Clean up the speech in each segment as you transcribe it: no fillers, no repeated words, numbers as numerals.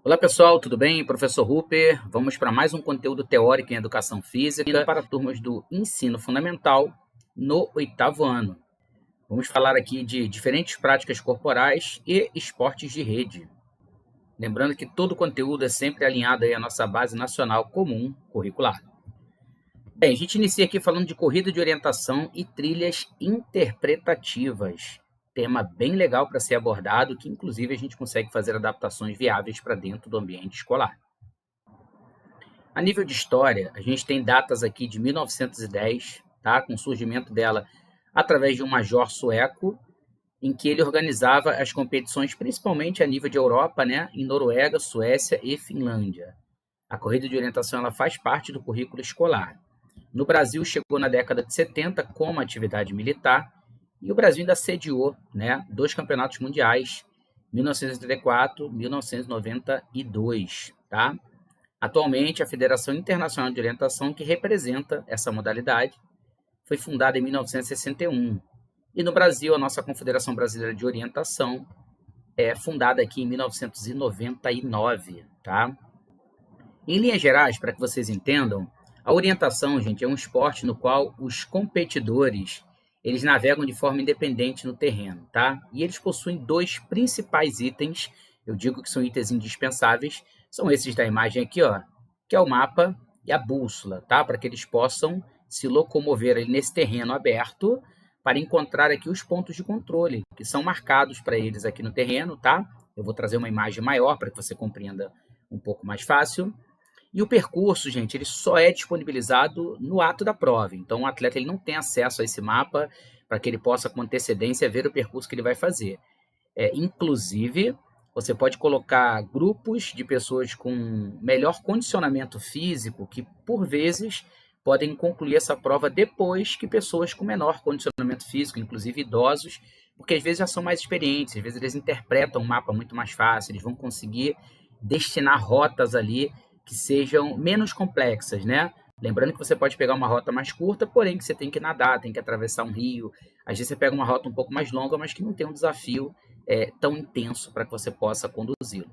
Olá pessoal, tudo bem? Professor Rupert, vamos para mais um conteúdo teórico em Educação Física para turmas do Ensino Fundamental no 8º ano. Vamos falar aqui de diferentes práticas corporais e esportes de rede. Lembrando que todo o conteúdo é sempre alinhado aí à nossa base nacional comum curricular. Bem, a gente inicia aqui falando de corrida de orientação e trilhas interpretativas. Tema bem legal para ser abordado, que inclusive a gente consegue fazer adaptações viáveis para dentro do ambiente escolar. A nível de história, a gente tem datas aqui de 1910, tá? Com o surgimento dela através de um major sueco, em que ele organizava as competições principalmente a nível de Europa, né? Em Noruega, Suécia e Finlândia. A corrida de orientação ela faz parte do currículo escolar. No Brasil, chegou na década de 70 como atividade militar, e o Brasil ainda sediou, né, 2 campeonatos mundiais, 1984 e 1992. Tá? Atualmente, a Federação Internacional de Orientação, que representa essa modalidade, foi fundada em 1961. E no Brasil, a nossa Confederação Brasileira de Orientação é fundada aqui em 1999. Tá? Em linhas gerais, para que vocês entendam, a orientação, gente, é um esporte no qual os competidores eles navegam de forma independente no terreno, tá? E eles possuem dois principais itens, eu digo que são itens indispensáveis, são esses da imagem aqui, ó, que é o mapa e a bússola, tá? Para que eles possam se locomover ali nesse terreno aberto para encontrar aqui os pontos de controle, que são marcados para eles aqui no terreno, tá? Eu vou trazer uma imagem maior para que você compreenda um pouco mais fácil. E o percurso, gente, ele só é disponibilizado no ato da prova. Então, o atleta ele não tem acesso a esse mapa para que ele possa, com antecedência, ver o percurso que ele vai fazer. Inclusive, você pode colocar grupos de pessoas com melhor condicionamento físico que, por vezes, podem concluir essa prova depois que pessoas com menor condicionamento físico, inclusive idosos, porque às vezes já são mais experientes, às vezes eles interpretam o mapa muito mais fácil, eles vão conseguir destinar rotas ali que sejam menos complexas, né? Lembrando que você pode pegar uma rota mais curta, porém que você tem que nadar, tem que atravessar um rio. Às vezes você pega uma rota um pouco mais longa, mas que não tem um desafio tão intenso para que você possa conduzi-lo.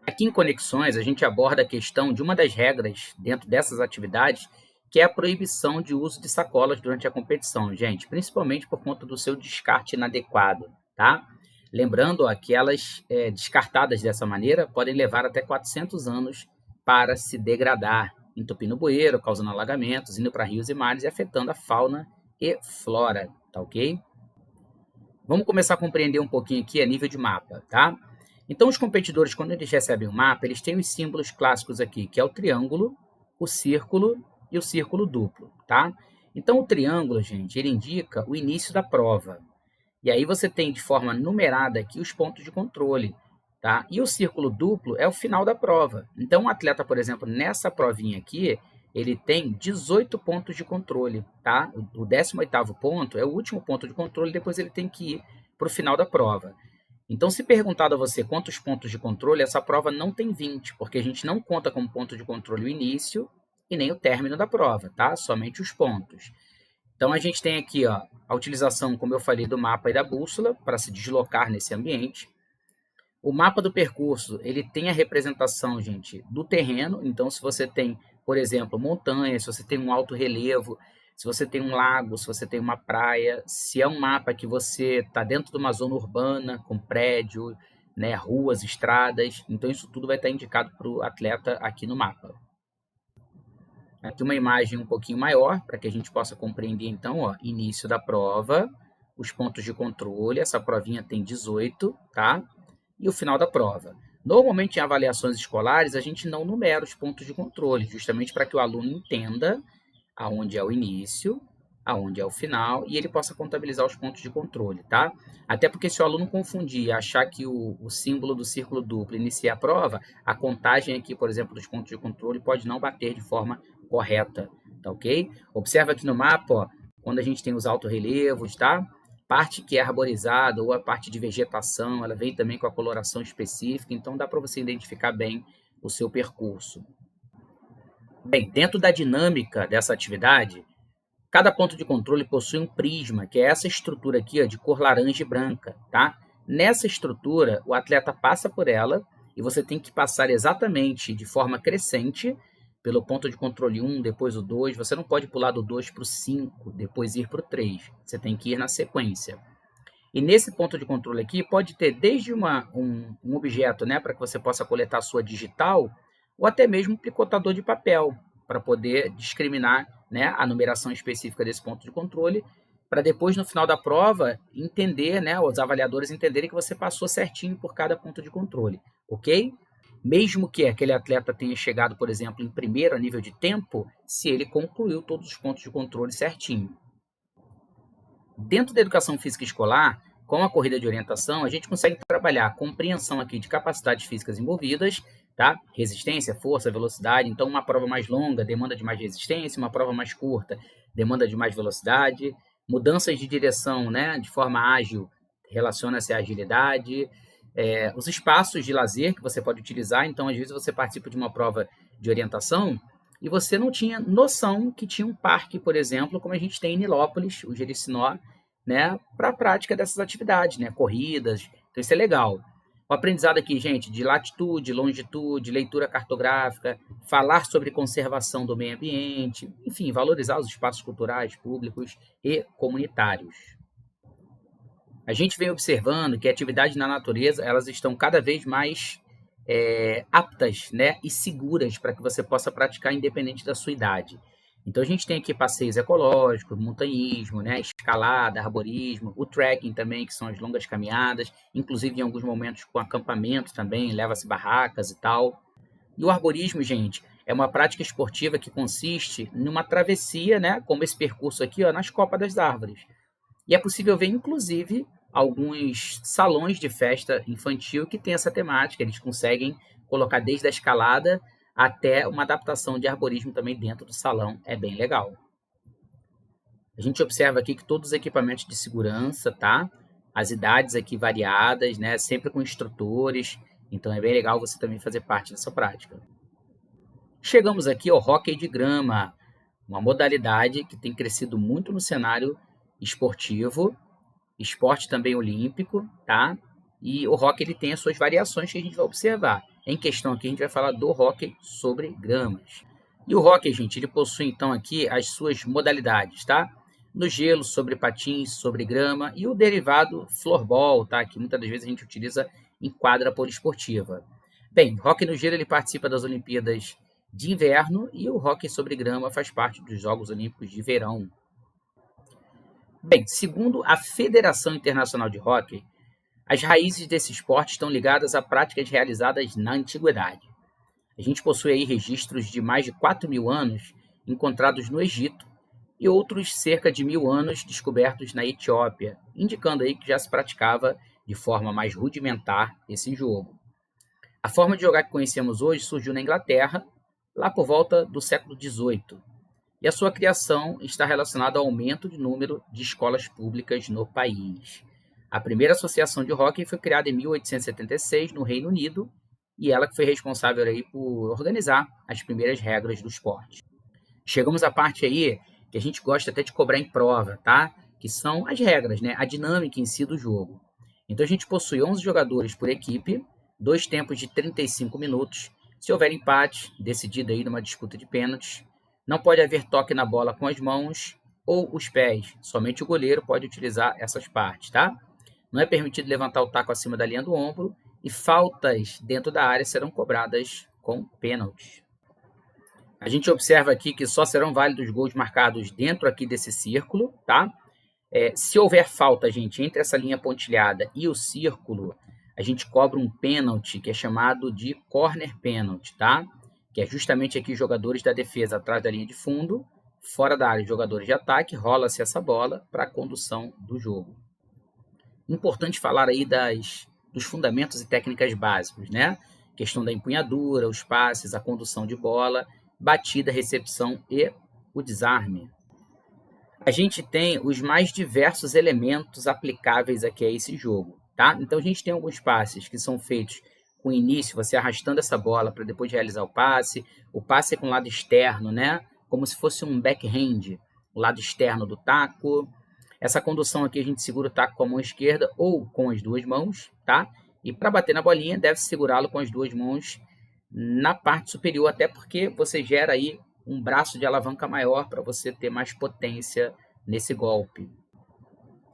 Aqui em Conexões, a gente aborda a questão de uma das regras dentro dessas atividades, que é a proibição de uso de sacolas durante a competição, gente, principalmente por conta do seu descarte inadequado, tá? Lembrando ó, que elas, descartadas dessa maneira, podem levar até 400 anos para se degradar, entupindo o bueiro, causando alagamentos, indo para rios e mares e afetando a fauna e flora, tá ok? Vamos começar a compreender um pouquinho aqui a nível de mapa, tá? Então, os competidores, quando eles recebem o mapa, eles têm os símbolos clássicos aqui, que é o triângulo, o círculo e o círculo duplo, tá? Então, o triângulo, gente, ele indica o início da prova. E aí você tem de forma numerada aqui os pontos de controle, tá? E o círculo duplo é o final da prova. Então, um atleta, por exemplo, nessa provinha aqui, ele tem 18 pontos de controle, tá? O 18º ponto é o último ponto de controle, depois ele tem que ir para o final da prova. Então, se perguntado a você quantos pontos de controle, essa prova não tem 20, porque a gente não conta como ponto de controle o início e nem o término da prova, tá? Somente os pontos. Então, a gente tem aqui ó, a utilização, como eu falei, do mapa e da bússola para se deslocar nesse ambiente. O mapa do percurso, ele tem a representação, gente, do terreno. Então, se você tem, por exemplo, montanhas, se você tem um alto relevo, se você tem um lago, se você tem uma praia, se é um mapa que você está dentro de uma zona urbana, com prédio, né, ruas, estradas, então isso tudo vai estar indicado para o atleta aqui no mapa. Aqui uma imagem um pouquinho maior, para que a gente possa compreender, então, ó, início da prova, os pontos de controle, essa provinha tem 18, tá? E o final da prova. Normalmente, em avaliações escolares, a gente não numera os pontos de controle, justamente para que o aluno entenda aonde é o início, aonde é o final, e ele possa contabilizar os pontos de controle, tá? Até porque se o aluno confundir e achar que o símbolo do círculo duplo inicia a prova, a contagem aqui, por exemplo, dos pontos de controle pode não bater de forma correta, tá ok? Observa aqui no mapa, ó, quando a gente tem os altorrelevos, tá? Parte que é arborizada ou a parte de vegetação, ela vem também com a coloração específica, então dá para você identificar bem o seu percurso. Bem, dentro da dinâmica dessa atividade, cada ponto de controle possui um prisma, que é essa estrutura aqui ó, de cor laranja e branca. Tá? Nessa estrutura, o atleta passa por ela e você tem que passar exatamente de forma crescente pelo ponto de controle 1, depois o 2. Você não pode pular do 2 para o 5, depois ir para o 3. Você tem que ir na sequência. E nesse ponto de controle aqui, pode ter desde um objeto, né, para que você possa coletar a sua digital, ou até mesmo um picotador de papel, para poder discriminar, né, a numeração específica desse ponto de controle, para depois, no final da prova, entender, né, os avaliadores entenderem que você passou certinho por cada ponto de controle, ok? Mesmo que aquele atleta tenha chegado, por exemplo, em primeiro a nível de tempo, se ele concluiu todos os pontos de controle certinho. Dentro da educação física escolar, com a corrida de orientação, a gente consegue trabalhar a compreensão aqui de capacidades físicas envolvidas, tá? Resistência, força, velocidade. Então, uma prova mais longa demanda de mais resistência, uma prova mais curta demanda de mais velocidade. Mudanças de direção, né, de forma ágil, relaciona-se à agilidade. Os espaços de lazer que você pode utilizar. Então, às vezes, você participa de uma prova de orientação e você não tinha noção que tinha um parque, por exemplo, como a gente tem em Nilópolis, o Jericinó, né, para a prática dessas atividades, né, corridas. Então, isso é legal. O aprendizado aqui, gente, de latitude, longitude, leitura cartográfica, falar sobre conservação do meio ambiente, enfim, valorizar os espaços culturais, públicos e comunitários. A gente vem observando que atividades na natureza, elas estão cada vez mais aptas, né, e seguras para que você possa praticar independente da sua idade. Então, a gente tem aqui passeios ecológicos, montanhismo, né, escalada, arborismo, o trekking também, que são as longas caminhadas, inclusive em alguns momentos com acampamento também, leva-se barracas e tal. E o arborismo, gente, é uma prática esportiva que consiste numa travessia, né, como esse percurso aqui, ó, nas copas das árvores. E é possível ver, inclusive, alguns salões de festa infantil que tem essa temática. Eles conseguem colocar desde a escalada até uma adaptação de arborismo também dentro do salão. É bem legal. A gente observa aqui que todos os equipamentos de segurança, tá? As idades aqui variadas, né? Sempre com instrutores. Então, é bem legal você também fazer parte dessa prática. Chegamos aqui ao hóquei de grama, uma modalidade que tem crescido muito no cenário esportivo, esporte também olímpico, tá? E o hóquei ele tem as suas variações que a gente vai observar. Em questão aqui a gente vai falar do hóquei sobre gramas. E o hóquei, gente, ele possui então aqui as suas modalidades, tá? No gelo, sobre patins, sobre grama e o derivado floorball, tá? Que muitas das vezes a gente utiliza em quadra poliesportiva. Bem, o hóquei no gelo ele participa das Olimpíadas de inverno e o hóquei sobre grama faz parte dos Jogos Olímpicos de verão. Bem, segundo a Federação Internacional de Hóquei, as raízes desse esporte estão ligadas a práticas realizadas na antiguidade. A gente possui aí registros de mais de 4.000 anos encontrados no Egito e outros cerca de 1.000 anos descobertos na Etiópia, indicando aí que já se praticava de forma mais rudimentar esse jogo. A forma de jogar que conhecemos hoje surgiu na Inglaterra, lá por volta do século XVIII, e a sua criação está relacionada ao aumento do número de escolas públicas no país. A primeira associação de hóquei foi criada em 1876 no Reino Unido e ela que foi responsável aí por organizar as primeiras regras do esporte. Chegamos à parte aí que a gente gosta até de cobrar em prova, tá? Que são as regras, né? A dinâmica em si do jogo. Então a gente possui 11 jogadores por equipe, 2 tempos de 35 minutos. Se houver empate, decidido aí numa disputa de pênaltis, não pode haver toque na bola com as mãos ou os pés. Somente o goleiro pode utilizar essas partes, tá? Não é permitido levantar o taco acima da linha do ombro e faltas dentro da área serão cobradas com pênaltis. A gente observa aqui que só serão válidos gols marcados dentro aqui desse círculo, tá? Se houver falta, gente, entre essa linha pontilhada e o círculo, a gente cobra um pênalti que é chamado de corner penalty, tá? Que é justamente aqui os jogadores da defesa atrás da linha de fundo, fora da área, jogadores de ataque, rola-se essa bola para a condução do jogo. Importante falar aí dos fundamentos e técnicas básicos, né? Questão da empunhadura, os passes, a condução de bola, batida, recepção e o desarme. A gente tem os mais diversos elementos aplicáveis aqui a esse jogo, tá? Então a gente tem alguns passes que são feitos com o início, você arrastando essa bola para depois realizar o passe é com o lado externo, né? Como se fosse um backhand, o lado externo do taco. Essa condução aqui a gente segura o taco com a mão esquerda ou com as duas mãos, tá? E para bater na bolinha, deve segurá-lo com as duas mãos na parte superior, até porque você gera aí um braço de alavanca maior para você ter mais potência nesse golpe.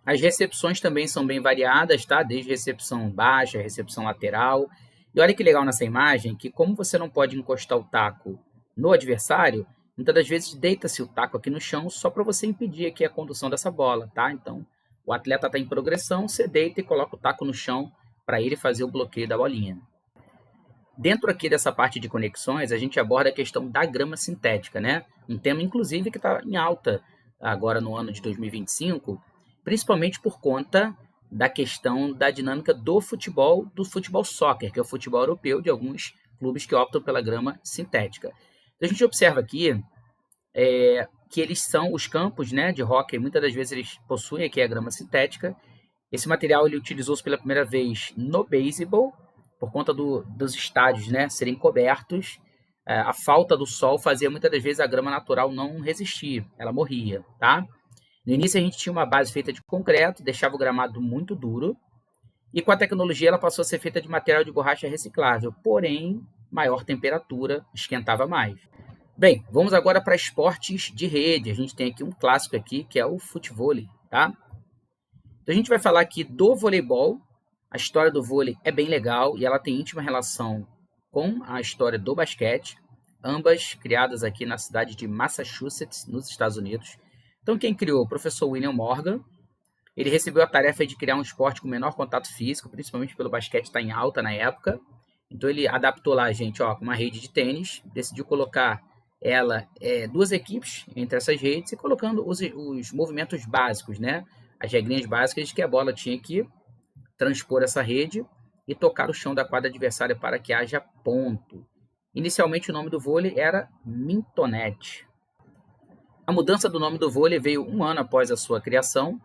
As recepções também são bem variadas, tá? Desde recepção baixa, recepção lateral. E olha que legal nessa imagem, que como você não pode encostar o taco no adversário, muitas das vezes deita-se o taco aqui no chão só para você impedir aqui a condução dessa bola, tá? Então, o atleta está em progressão, você deita e coloca o taco no chão para ele fazer o bloqueio da bolinha. Dentro aqui dessa parte de conexões, a gente aborda a questão da grama sintética, né? Um tema, inclusive, que está em alta agora no ano de 2025, principalmente por conta da questão da dinâmica do futebol soccer, que é o futebol europeu, de alguns clubes que optam pela grama sintética. Então, a gente observa aqui que eles são os campos, né, de hóquei, muitas das vezes eles possuem aqui a grama sintética. Esse material ele utilizou-se pela primeira vez no beisebol, por conta dos estádios, né, serem cobertos. A falta do sol fazia muitas das vezes a grama natural não resistir, ela morria, tá? No início a gente tinha uma base feita de concreto, deixava o gramado muito duro, e com a tecnologia ela passou a ser feita de material de borracha reciclável, porém, maior temperatura, esquentava mais. Bem, vamos agora para esportes de rede. A gente tem aqui um clássico aqui, que é o futevôlei, tá? Então a gente vai falar aqui do voleibol. A história do vôlei é bem legal e ela tem íntima relação com a história do basquete, ambas criadas aqui na cidade de Massachusetts, nos Estados Unidos. Então quem criou? O professor William Morgan. Ele recebeu a tarefa de criar um esporte com menor contato físico, principalmente pelo basquete estar em alta na época. Então ele adaptou lá, gente, com uma rede de tênis, decidiu colocar duas equipes entre essas redes e colocando os movimentos básicos, né? As regrinhas básicas de que a bola tinha que transpor essa rede e tocar o chão da quadra adversária para que haja ponto. Inicialmente o nome do vôlei era Mintonete. A mudança do nome do vôlei veio um ano após a sua criação.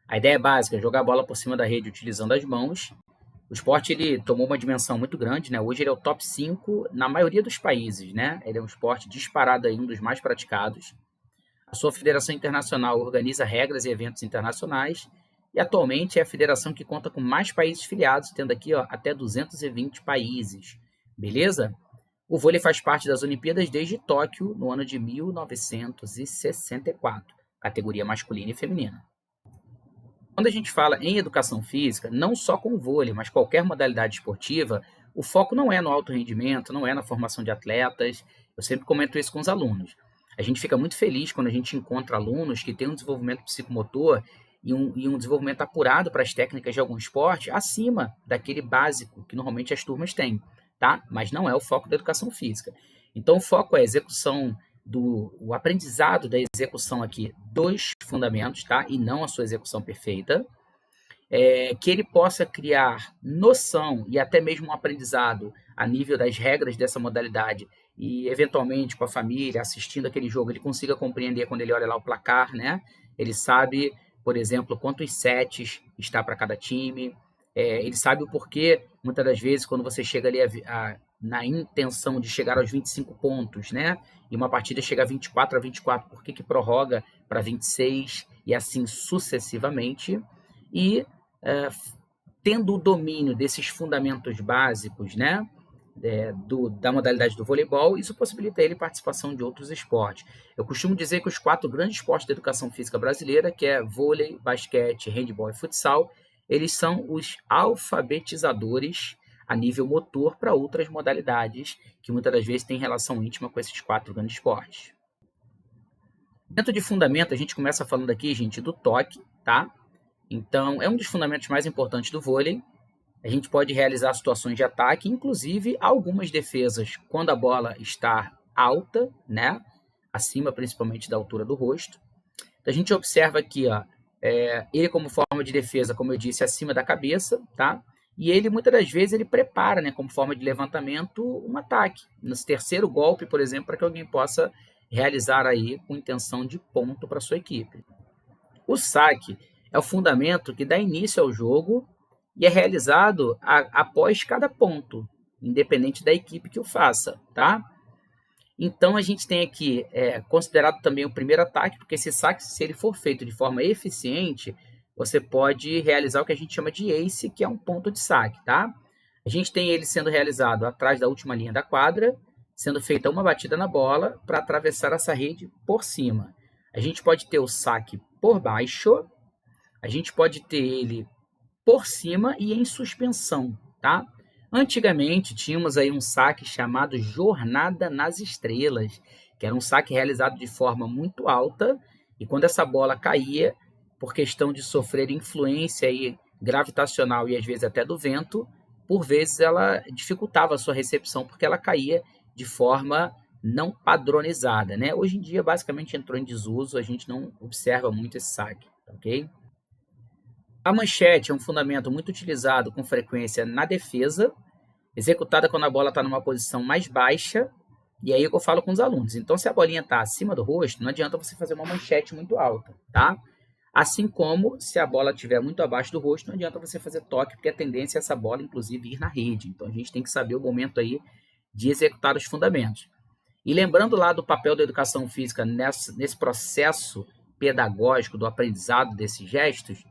A ideia básica é jogar a bola por cima da rede utilizando as mãos. O esporte ele tomou uma dimensão muito grande, né? Hoje ele é o top 5 na maioria dos países, né? Ele é um esporte disparado aí, um dos mais praticados. A sua federação internacional organiza regras e eventos internacionais e atualmente é a federação que conta com mais países filiados, tendo aqui até 220 países. Beleza? O vôlei faz parte das Olimpíadas desde Tóquio, no ano de 1964, categoria masculina e feminina. Quando a gente fala em educação física, não só com o vôlei, mas qualquer modalidade esportiva, o foco não é no alto rendimento, não é na formação de atletas. Eu sempre comento isso com os alunos. A gente fica muito feliz quando a gente encontra alunos que têm um desenvolvimento psicomotor e um desenvolvimento apurado para as técnicas de algum esporte acima daquele básico que normalmente as turmas têm, tá? Mas não é o foco da educação física. Então, o foco é a execução o aprendizado da execução aqui dos fundamentos, tá? E não a sua execução perfeita. Que ele possa criar noção e até mesmo um aprendizado a nível das regras dessa modalidade e, eventualmente, com a família, assistindo aquele jogo, ele consiga compreender quando ele olha lá o placar, né? Ele sabe, por exemplo, quantos sets está para cada time, ele sabe o porquê, muitas das vezes, quando você chega ali na intenção de chegar aos 25 pontos, né? E uma partida chega a 24, por que prorroga para 26 e assim sucessivamente? E tendo o domínio desses fundamentos básicos, né? Da modalidade do voleibol, isso possibilita a ele participação de outros esportes. Eu costumo dizer que os 4 grandes esportes da educação física brasileira, que é vôlei, basquete, handebol e futsal, eles são os alfabetizadores a nível motor para outras modalidades que muitas das vezes têm relação íntima com esses 4 grandes esportes. Dentro de fundamento, a gente começa falando aqui, gente, do toque, tá? Então, é um dos fundamentos mais importantes do vôlei. A gente pode realizar situações de ataque, inclusive algumas defesas quando a bola está alta, né? Acima principalmente da altura do rosto. Então, a gente observa aqui, ele como forma de defesa, como eu disse, acima da cabeça, tá? E ele, muitas das vezes, ele prepara, né, como forma de levantamento, um ataque. No terceiro golpe, por exemplo, para que alguém possa realizar aí com intenção de ponto para sua equipe. O saque é o fundamento que dá início ao jogo e é realizado após cada ponto, independente da equipe que o faça, tá? Então, a gente tem aqui considerado também o primeiro ataque, porque esse saque, se ele for feito de forma eficiente, você pode realizar o que a gente chama de ace, que é um ponto de saque, tá? A gente tem ele sendo realizado atrás da última linha da quadra, sendo feita uma batida na bola para atravessar essa rede por cima. A gente pode ter o saque por baixo, a gente pode ter ele por cima e em suspensão, tá? Antigamente tínhamos aí um saque chamado Jornada nas Estrelas, que era um saque realizado de forma muito alta, e quando essa bola caía, por questão de sofrer influência aí gravitacional e às vezes até do vento, por vezes ela dificultava a sua recepção porque ela caía de forma não padronizada, né? Hoje em dia basicamente entrou em desuso, a gente não observa muito esse saque, ok? A manchete é um fundamento muito utilizado com frequência na defesa, executada quando a bola está numa posição mais baixa, e aí é que eu falo com os alunos. Então, se a bolinha está acima do rosto, não adianta você fazer uma manchete muito alta, tá? Assim como, se a bola estiver muito abaixo do rosto, não adianta você fazer toque, porque a tendência é essa bola, inclusive, ir na rede. Então, a gente tem que saber o momento aí de executar os fundamentos. E lembrando lá do papel da educação física nesse processo pedagógico do aprendizado desses gestos,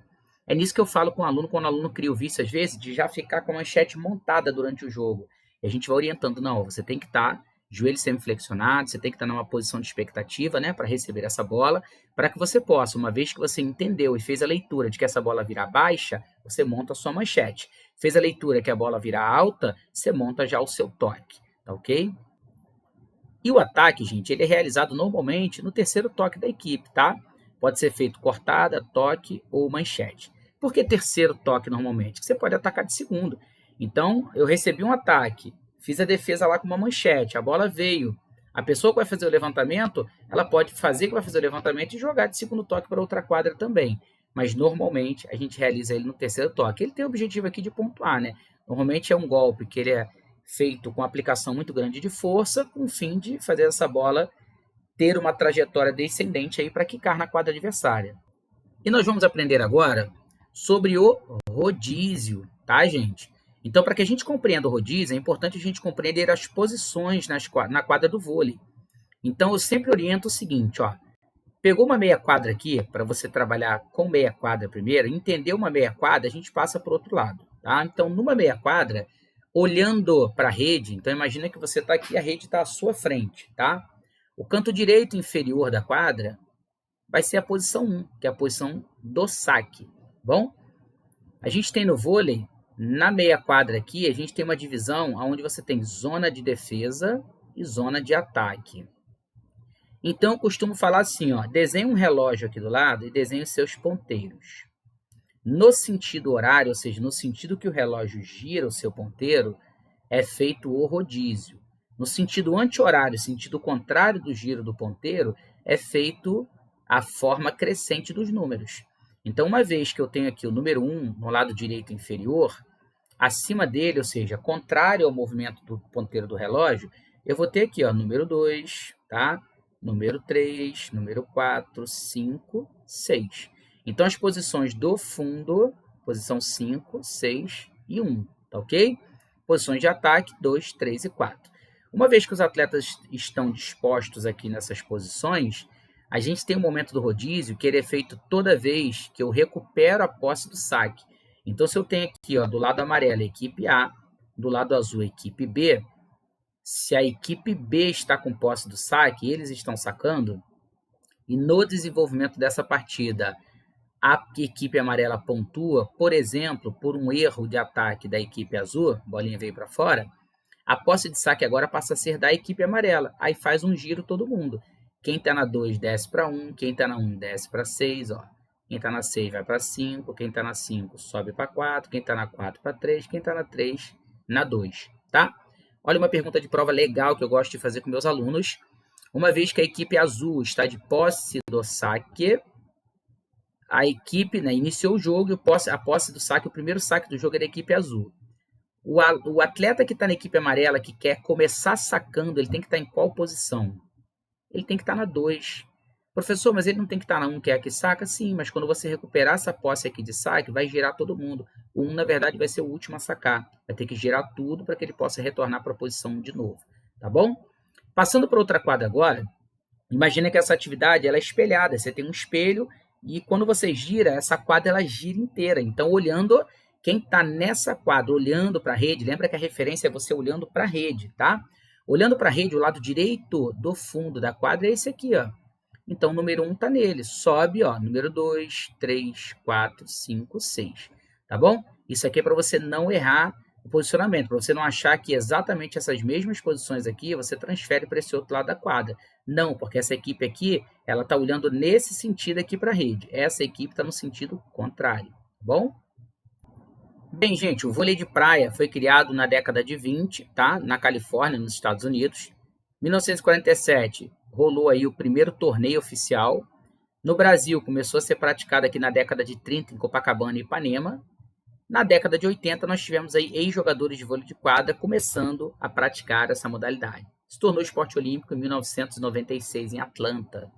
é nisso que eu falo com o aluno, quando o aluno cria o vício, às vezes, de já ficar com a manchete montada durante o jogo. E a gente vai orientando, não, você tem que estar joelho semiflexionado, você tem que estar numa posição de expectativa, né, para receber essa bola, para que você possa, uma vez que você entendeu e fez a leitura de que essa bola virá baixa, você monta a sua manchete. Fez a leitura que a bola virá alta, você monta já o seu toque, tá ok? E o ataque, gente, ele é realizado normalmente no terceiro toque da equipe, tá? Pode ser feito cortada, toque ou manchete. Por que terceiro toque normalmente? Porque você pode atacar de segundo. Então, eu recebi um ataque, fiz a defesa lá com uma manchete, a bola veio. A pessoa que vai fazer o levantamento, ela pode fazer que vai fazer o levantamento e jogar de segundo toque para outra quadra também. Mas, normalmente, a gente realiza ele no terceiro toque. Ele tem o objetivo aqui de pontuar, né? Normalmente é um golpe que ele é feito com aplicação muito grande de força, com o fim de fazer essa bola ter uma trajetória descendente aí para quicar na quadra adversária. E nós vamos aprender agora sobre o rodízio, tá, gente? Então, para que a gente compreenda o rodízio, é importante a gente compreender as posições na quadra do vôlei. Então, eu sempre oriento o seguinte, ó. Pegou uma meia quadra aqui, para você trabalhar com meia quadra primeiro, entender uma meia quadra, a gente passa para o outro lado, tá? Então, numa meia quadra, olhando para a rede, então imagina que você está aqui, a rede está à sua frente, tá? O canto direito inferior da quadra vai ser a posição 1, que é a posição do saque, bom? A gente tem no vôlei, na meia quadra aqui, a gente tem uma divisão onde você tem zona de defesa e zona de ataque. Então, eu costumo falar assim, ó, desenhe um relógio aqui do lado e desenhe os seus ponteiros. No sentido horário, ou seja, no sentido que o relógio gira o seu ponteiro, é feito o rodízio. No sentido anti-horário, sentido contrário do giro do ponteiro, é feito a forma crescente dos números. Então, uma vez que eu tenho aqui o número 1 no lado direito inferior, acima dele, ou seja, contrário ao movimento do ponteiro do relógio, eu vou ter aqui, ó, número 2, tá? Número 3, número 4, 5, 6. Então, as posições do fundo, posição 5, 6 e 1, tá ok? Posições de ataque, 2, 3 e 4. Uma vez que os atletas estão dispostos aqui nessas posições, a gente tem um momento do rodízio que ele é feito toda vez que eu recupero a posse do saque. Então, se eu tenho aqui, ó, do lado amarelo, a equipe A, do lado azul, a equipe B, se a equipe B está com posse do saque, eles estão sacando, e no desenvolvimento dessa partida, a equipe amarela pontua, por exemplo, por um erro de ataque da equipe azul, a bolinha veio para fora, a posse de saque agora passa a ser da equipe amarela. Aí faz um giro todo mundo. Quem está na 2 desce para 1, quem está na 1 desce para 6, ó. Quem está na 6 vai para 5, quem está na 5 sobe para 4, quem está na 4 para 3, quem está na 3 na 2, tá? Olha uma pergunta de prova legal que eu gosto de fazer com meus alunos. Uma vez que a equipe azul está de posse do saque, a equipe, né, iniciou o jogo e a posse do saque, o primeiro saque do jogo é da equipe azul. O atleta que está na equipe amarela, que quer começar sacando, ele tem que estar em qual posição? Ele tem que estar na 2. Professor, mas ele não tem que estar na 1, que é a que saca? Sim, mas quando você recuperar essa posse aqui de saque, vai girar todo mundo. O 1, na verdade, vai ser o último a sacar. Vai ter que girar tudo para que ele possa retornar para a posição 1 de novo. Tá bom? Passando para outra quadra agora, imagina que essa atividade ela é espelhada. Você tem um espelho e quando você gira, essa quadra ela gira inteira. Então, olhando, Quem está nessa quadra olhando para a rede, lembra que a referência é você olhando para a rede, tá? Olhando para a rede, o lado direito do fundo da quadra é esse aqui, ó. Então, o número 1 está nele. Sobe, ó, número 2, 3, 4, 5, 6. Tá bom? Isso aqui é para você não errar o posicionamento, para você não achar que exatamente essas mesmas posições aqui você transfere para esse outro lado da quadra. Não, porque essa equipe aqui, ela está olhando nesse sentido aqui para a rede. Essa equipe está no sentido contrário, tá bom? Bem, gente, o vôlei de praia foi criado na década de 20, tá? Na Califórnia, nos Estados Unidos. Em 1947, rolou aí o primeiro torneio oficial. No Brasil, começou a ser praticado aqui na década de 30, em Copacabana e Ipanema. Na década de 80, nós tivemos aí ex-jogadores de vôlei de quadra começando a praticar essa modalidade. Se tornou esporte olímpico em 1996, em Atlanta.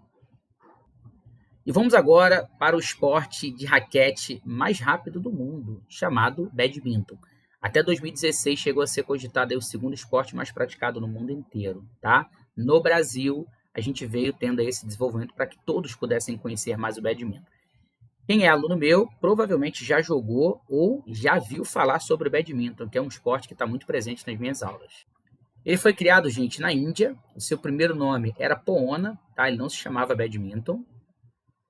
E vamos agora para o esporte de raquete mais rápido do mundo, chamado badminton. Até 2016 chegou a ser cogitado o segundo esporte mais praticado no mundo inteiro, tá? No Brasil, a gente veio tendo esse desenvolvimento para que todos pudessem conhecer mais o badminton. Quem é aluno meu, provavelmente já jogou ou já viu falar sobre o badminton, que é um esporte que está muito presente nas minhas aulas. Ele foi criado, gente, na Índia. O seu primeiro nome era Poona, tá? Ele não se chamava badminton.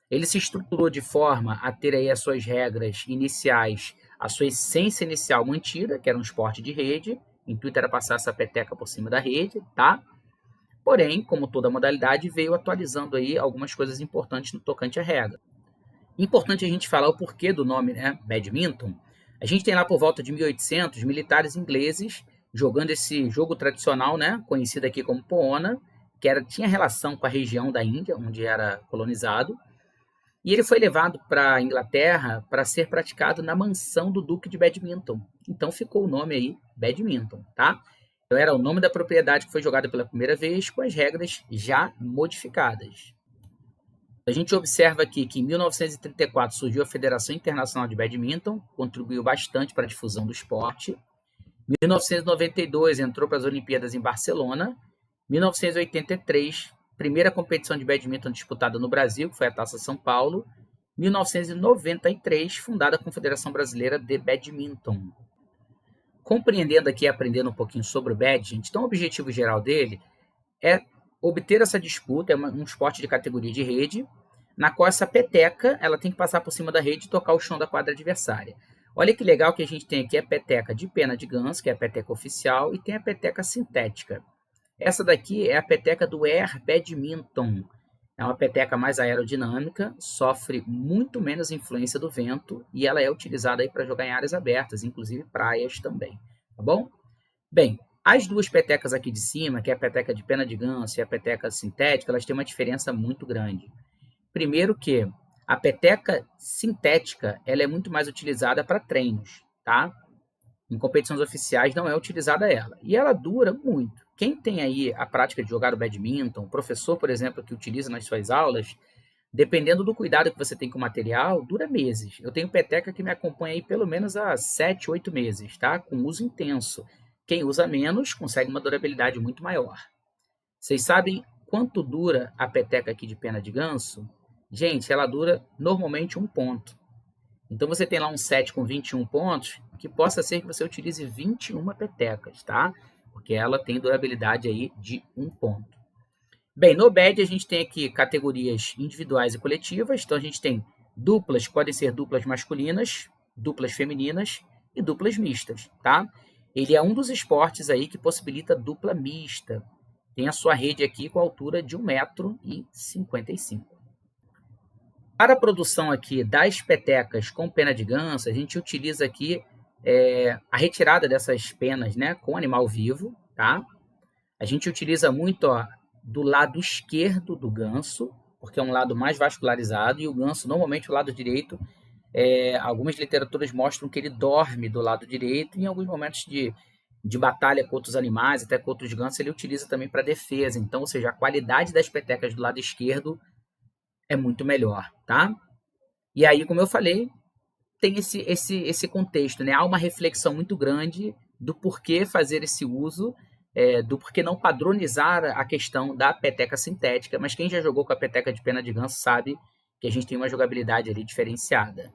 Ele se estruturou de forma a ter aí as suas regras iniciais, a sua essência inicial mantida, que era um esporte de rede. O intuito era passar essa peteca por cima da rede, tá? Porém, como toda modalidade, veio atualizando aí algumas coisas importantes no tocante à regra. Importante a gente falar o porquê do nome, né, badminton. A gente tem lá por volta de 1800 militares ingleses jogando esse jogo tradicional, né, conhecido aqui como Poona, que tinha relação com a região da Índia, onde era colonizado. E ele foi levado para a Inglaterra para ser praticado na mansão do Duque de Badminton. Então ficou o nome aí, Badminton, tá? Então era o nome da propriedade que foi jogada pela primeira vez, com as regras já modificadas. A gente observa aqui que em 1934 surgiu a Federação Internacional de Badminton, contribuiu bastante para a difusão do esporte. Em 1992 entrou para as Olimpíadas em Barcelona. 1983, primeira competição de badminton disputada no Brasil, que foi a Taça São Paulo. 1993, fundada a Confederação Brasileira de Badminton. Compreendendo aqui e aprendendo um pouquinho sobre o badminton, então o objetivo geral dele é obter essa disputa, é um esporte de categoria de rede, na qual essa peteca ela tem que passar por cima da rede e tocar o chão da quadra adversária. Olha que legal que a gente tem aqui a peteca de pena de ganso, que é a peteca oficial, e tem a peteca sintética. Essa daqui é a peteca do Air Badminton. É uma peteca mais aerodinâmica, sofre muito menos influência do vento e ela é utilizada para jogar em áreas abertas, inclusive praias também, tá bom? Bem, as duas petecas aqui de cima, que é a peteca de pena de ganso e a peteca sintética, elas têm uma diferença muito grande. Primeiro que a peteca sintética ela é muito mais utilizada para treinos, tá? Em competições oficiais não é utilizada ela. E ela dura muito. Quem tem aí a prática de jogar o badminton, o professor, por exemplo, que utiliza nas suas aulas, dependendo do cuidado que você tem com o material, dura meses. Eu tenho peteca que me acompanha aí pelo menos há 7, 8 meses, tá? Com uso intenso. Quem usa menos consegue uma durabilidade muito maior. Vocês sabem quanto dura a peteca aqui de pena de ganso? Gente, ela dura normalmente 1 ponto. Então você tem lá um set com 21 pontos, que possa ser que você utilize 21 petecas, tá? Porque ela tem durabilidade aí de 1 ponto. Bem, no BAD a gente tem aqui categorias individuais e coletivas. Então a gente tem duplas, podem ser duplas masculinas, duplas femininas e duplas mistas, tá? Ele é um dos esportes aí que possibilita dupla mista. Tem a sua rede aqui com a altura de 1,55 m. Para a produção aqui das petecas com pena de ganso, a gente utiliza aqui a retirada dessas penas, né, com animal vivo, tá? A gente utiliza muito do lado esquerdo do ganso, porque é um lado mais vascularizado, e o ganso, normalmente, o lado direito, algumas literaturas mostram que ele dorme do lado direito, e em alguns momentos de batalha com outros animais, até com outros gansos, ele utiliza também para defesa. Então, ou seja, a qualidade das petecas do lado esquerdo é muito melhor, tá? E aí, como eu falei, tem esse contexto, né? Há uma reflexão muito grande do porquê fazer esse uso, do porquê não padronizar a questão da peteca sintética, mas quem já jogou com a peteca de pena de ganso sabe que a gente tem uma jogabilidade ali diferenciada.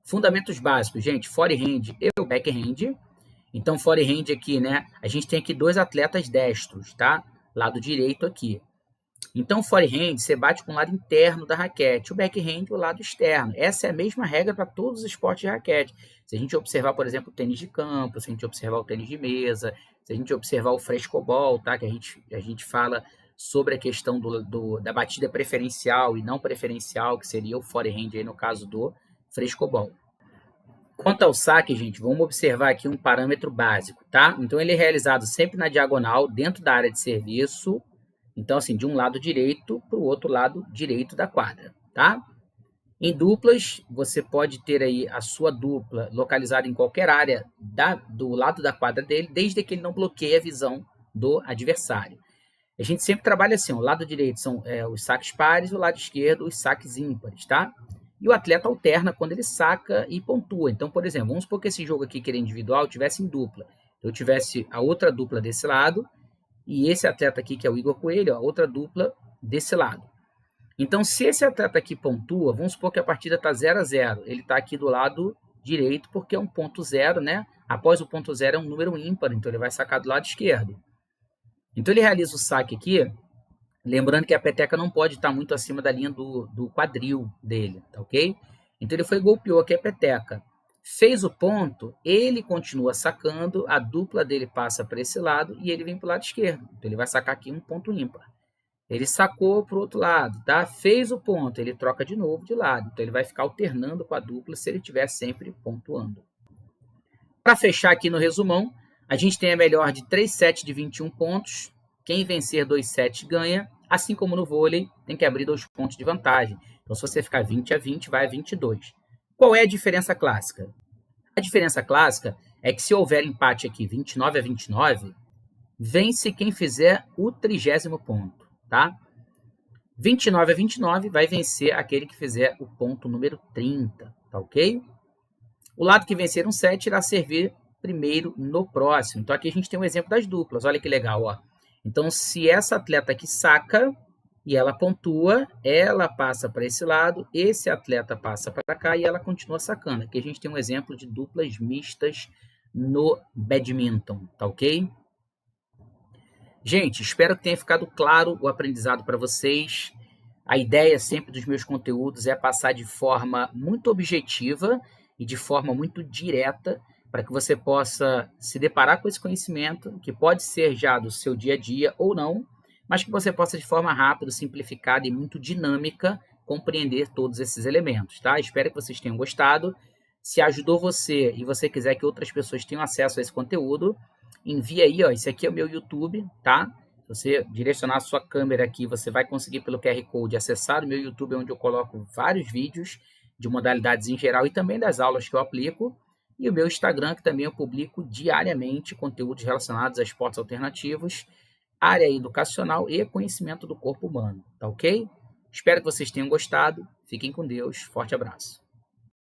Fundamentos básicos, gente, forehand e o backhand. Então, forehand aqui, né? A gente tem aqui 2 atletas destros, tá? Lado direito aqui. Então, forehand, você bate com o lado interno da raquete. O backhand, o lado externo. Essa é a mesma regra para todos os esportes de raquete. Se a gente observar, por exemplo, o tênis de campo, se a gente observar o tênis de mesa, se a gente observar o frescobol, tá? Que a gente fala sobre a questão da batida preferencial e não preferencial, que seria o forehand aí no caso do frescobol. Quanto ao saque, gente, vamos observar aqui um parâmetro básico, tá? Então, ele é realizado sempre na diagonal, dentro da área de serviço. Então, assim, de um lado direito para o outro lado direito da quadra, tá? Em duplas, você pode ter aí a sua dupla localizada em qualquer área do lado da quadra dele, desde que ele não bloqueie a visão do adversário. A gente sempre trabalha assim, o lado direito são os saques pares, o lado esquerdo os saques ímpares, tá? E o atleta alterna quando ele saca e pontua. Então, por exemplo, vamos supor que esse jogo aqui, que era individual, tivesse em dupla. Eu tivesse a outra dupla desse lado e esse atleta aqui, que é o Igor Coelho, a outra dupla desse lado. Então, se esse atleta aqui pontua, vamos supor que a partida está 0-0. Ele está aqui do lado direito porque é um ponto zero, né? Após o ponto zero é um número ímpar, então ele vai sacar do lado esquerdo. Então, ele realiza o saque aqui, lembrando que a peteca não pode estar muito acima da linha do quadril dele, tá ok? Então, ele foi e golpeou aqui a peteca. Fez o ponto, ele continua sacando, a dupla dele passa para esse lado e ele vem para o lado esquerdo. Então, ele vai sacar aqui um ponto ímpar. Ele sacou para o outro lado, tá? Fez o ponto, ele troca de novo de lado. Então, ele vai ficar alternando com a dupla se ele estiver sempre pontuando. Para fechar aqui no resumão, a gente tem a melhor de 3 sets de 21 pontos. Quem vencer 2 sets ganha. Assim como no vôlei, tem que abrir 2 pontos de vantagem. Então, se você ficar 20-20, vai a 22. Qual é a diferença clássica? A diferença clássica é que se houver empate aqui 29-29, vence quem fizer o 30º ponto, tá? 29-29 vai vencer aquele que fizer o ponto número 30, tá ok? O lado que vencer um set irá servir primeiro no próximo. Então aqui a gente tem um exemplo das duplas, olha que legal, ó. Então se essa atleta aqui saca e ela pontua, ela passa para esse lado, esse atleta passa para cá e ela continua sacando. Aqui a gente tem um exemplo de duplas mistas no badminton, tá ok? Gente, espero que tenha ficado claro o aprendizado para vocês. A ideia sempre dos meus conteúdos é passar de forma muito objetiva e de forma muito direta para que você possa se deparar com esse conhecimento, que pode ser já do seu dia a dia ou não, mas que você possa de forma rápida, simplificada e muito dinâmica compreender todos esses elementos, tá? Espero que vocês tenham gostado. Se ajudou você e você quiser que outras pessoas tenham acesso a esse conteúdo, envia aí, ó, esse aqui é o meu YouTube, tá? Se você direcionar a sua câmera aqui, você vai conseguir pelo QR Code acessar o meu YouTube, onde eu coloco vários vídeos de modalidades em geral e também das aulas que eu aplico. E o meu Instagram, que também eu publico diariamente conteúdos relacionados a esportes alternativos, área educacional e conhecimento do corpo humano, tá ok? Espero que vocês tenham gostado. Fiquem com Deus. Forte abraço.